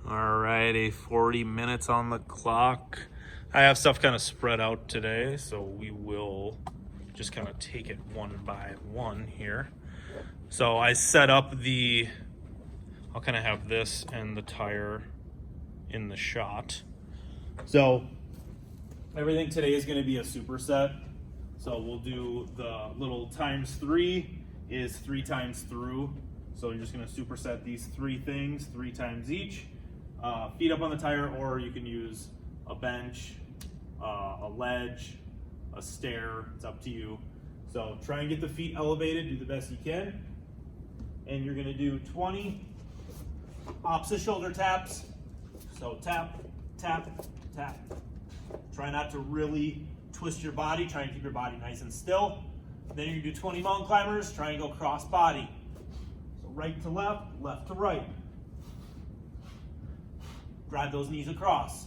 Alrighty, 40 minutes on the clock. I have stuff kind of spread out today, so we will just kind of take it one by one here. So I set up I'll kind of have this and the tire in the shot. So everything today is going to be a superset. So we'll do the little ×3 is 3 times through. So you're just going to superset these 3 things 3 times each. Feet up on the tire, or you can use a bench, a ledge, a stair. It's up to you. So try and get the feet elevated, do the best you can. And you're going to do 20 opposite shoulder taps. So tap, tap, tap. Try not to really twist your body. Try and keep your body nice and still. Then you're going to do 20 mountain climbers. Try and go cross body. So right to left, left to right. Drive those knees across.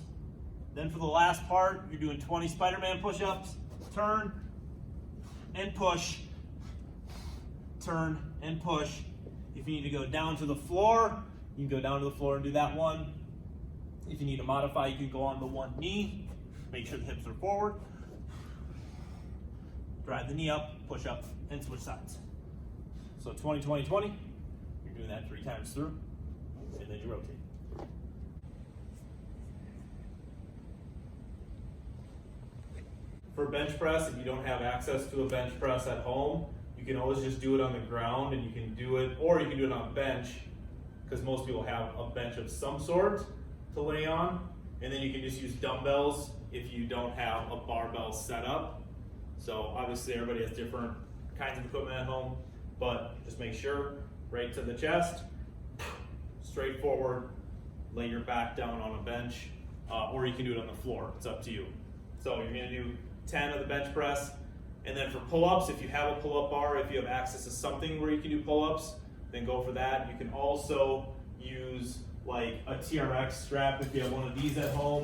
Then for the last part, you're doing 20 Spider-Man push-ups. Turn and push. Turn and push. If you need to go down to the floor, you can go down to the floor and do that one. If you need to modify, you can go on the one knee. Make sure the hips are forward. Drive the knee up, push up, and switch sides. So 20, 20, 20. You're doing that 3 times through, and then you rotate. For bench press, if you don't have access to a bench press at home, you can always just do it on the ground, and you can do it, or you can do it on a bench, because most people have a bench of some sort to lay on, and then you can just use dumbbells if you don't have a barbell set up. So obviously everybody has different kinds of equipment at home, but just make sure, right to the chest, straight forward, lay your back down on a bench, or you can do it on the floor, it's up to you. So you're gonna do 10 of the bench press, and then for pull-ups, if you have a pull-up bar, if you have access to something where you can do pull-ups, then go for that. You can also use like a TRX strap if you have one of these at home,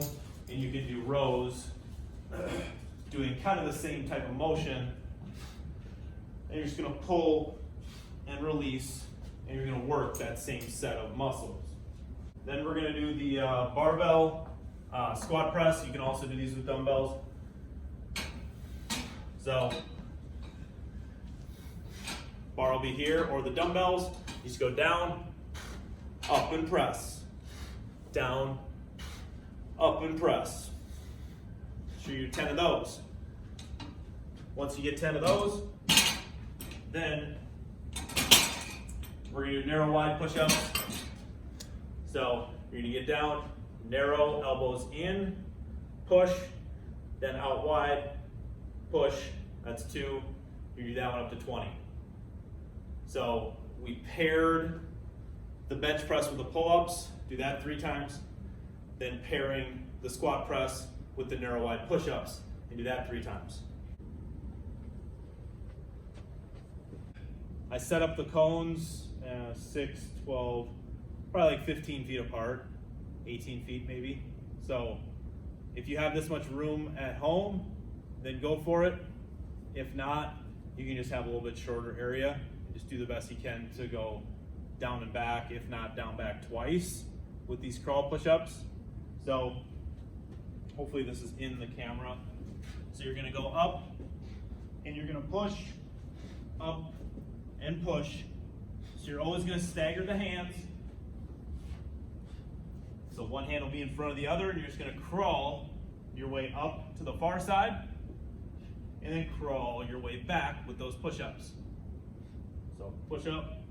and you can do rows, doing kind of the same type of motion, and you're just gonna pull and release, and you're gonna work that same set of muscles. Then we're gonna do the barbell squat press. You can also do these with dumbbells. So, bar will be here, or the dumbbells, you just go down, up and press, down, up and press. Sure you do 10 of those. Once you get 10 of those, then we're gonna do narrow wide push-ups. So you're gonna get down, narrow, elbows in, push, then out wide, push, that's 2, you do that one up to 20. So we paired the bench press with the pull-ups, do that 3 times, then pairing the squat press with the narrow wide push-ups, and do that 3 times. I set up the cones 6, 12, probably like 15 feet apart, 18 feet maybe. So if you have this much room at home, then go for it. If not, you can just have a little bit shorter area and just do the best you can to go down and back, if not down back twice with these crawl push-ups. So hopefully this is in the camera. So you're gonna go up and you're gonna push, up and push. So you're always gonna stagger the hands. So one hand will be in front of the other, and you're just gonna crawl your way up to the far side, and then crawl your way back with those push-ups. So push up,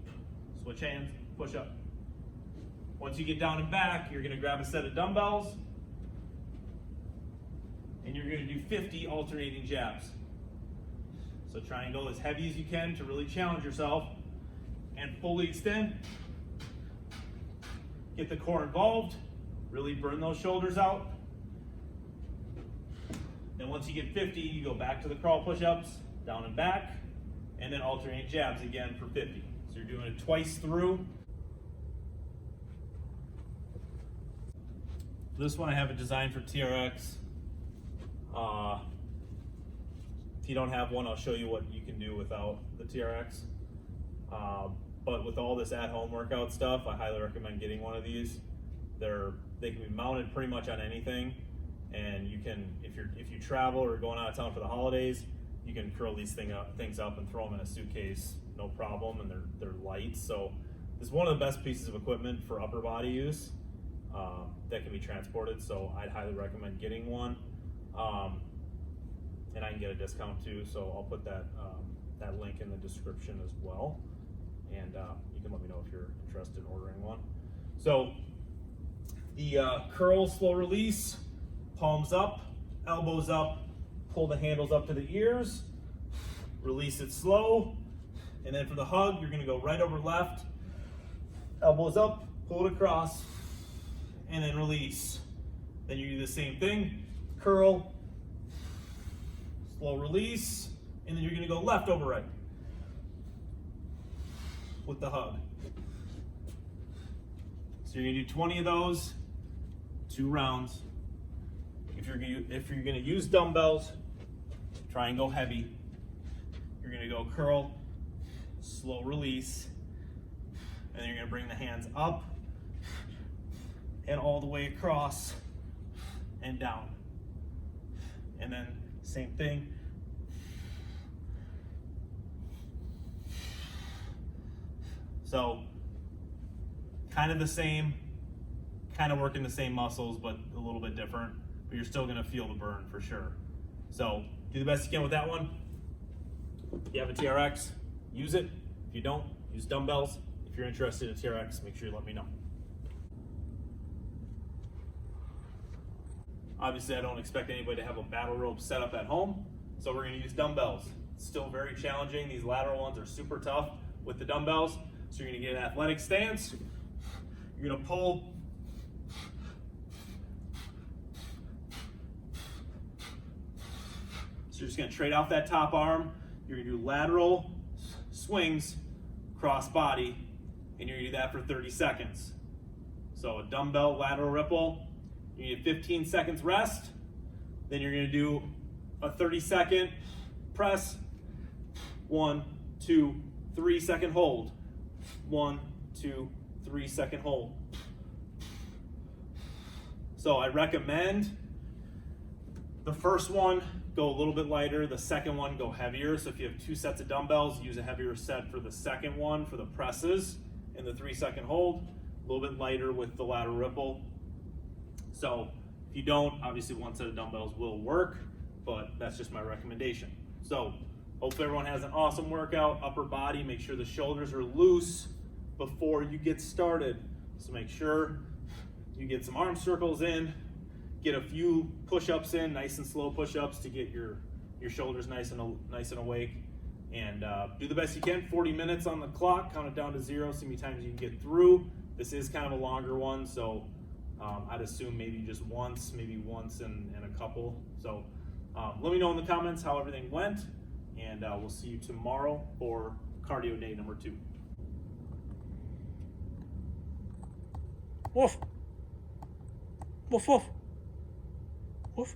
switch hands, push up. Once you get down and back, you're gonna grab a set of dumbbells, and you're gonna do 50 alternating jabs. So try and go as heavy as you can to really challenge yourself, and fully extend. Get the core involved, really burn those shoulders out. Then once you get 50, you go back to the crawl push-ups, down and back, and then alternate jabs again for 50. So you're doing it twice through. This one I have it designed for TRX. If you don't have one, I'll show you what you can do without the TRX. But with all this at-home workout stuff, I highly recommend getting one of these. They can be mounted pretty much on anything, and you can, if you travel or going out of town for the holidays, you can curl these things up and throw them in a suitcase, no problem, and they're light. So this is one of the best pieces of equipment for upper body use that can be transported. So I'd highly recommend getting one, and I can get a discount too. So I'll put that link in the description as well, and you can let me know if you're interested in ordering one. So the curl slow release, palms up, elbows up, pull the handles up to the ears, release it slow, and then for the hug, you're gonna go right over left, elbows up, pull it across, and then release. Then you do the same thing, curl, slow release, and then you're gonna go left over right with the hug. So you're gonna do 20 of those, 2 rounds. If you're gonna use dumbbells, try and go heavy. You're gonna go curl, slow release, and then you're gonna bring the hands up and all the way across and down. And then same thing. So kind of the same, kind of working the same muscles, but a little bit different, but you're still gonna feel the burn for sure. So do the best you can with that one. If you have a TRX, use it. If you don't, use dumbbells. If you're interested in a TRX, make sure you let me know. Obviously, I don't expect anybody to have a battle rope set up at home, so we're gonna use dumbbells. It's still very challenging. These lateral ones are super tough with the dumbbells. So you're gonna get an athletic stance. You're gonna pull. So you're just gonna trade off that top arm. You're gonna do lateral swings, cross body, and you're gonna do that for 30 seconds. So a dumbbell lateral ripple, you get 15 seconds rest, then you're gonna do a 30-second press, 1, 2, 3 second hold, 1, 2, 3 second hold. So I recommend the first one go a little bit lighter, the second one go heavier. So if you have 2 sets of dumbbells, use a heavier set for the second one for the presses and the 3-second hold, a little bit lighter with the lateral ripple. So if you don't, obviously 1 set of dumbbells will work, but that's just my recommendation. So hopefully everyone has an awesome workout, upper body. Make sure the shoulders are loose before you get started. So make sure you get some arm circles in, get a few push-ups in, nice and slow push-ups to get your shoulders nice and awake. And do the best you can. 40 minutes on the clock, count it down to 0, see how many times you can get through. This is kind of a longer one, so I'd assume maybe just once, maybe once and a couple. So let me know in the comments how everything went, and we'll see you tomorrow for cardio day number 2. Woof. Woof, woof. Woof.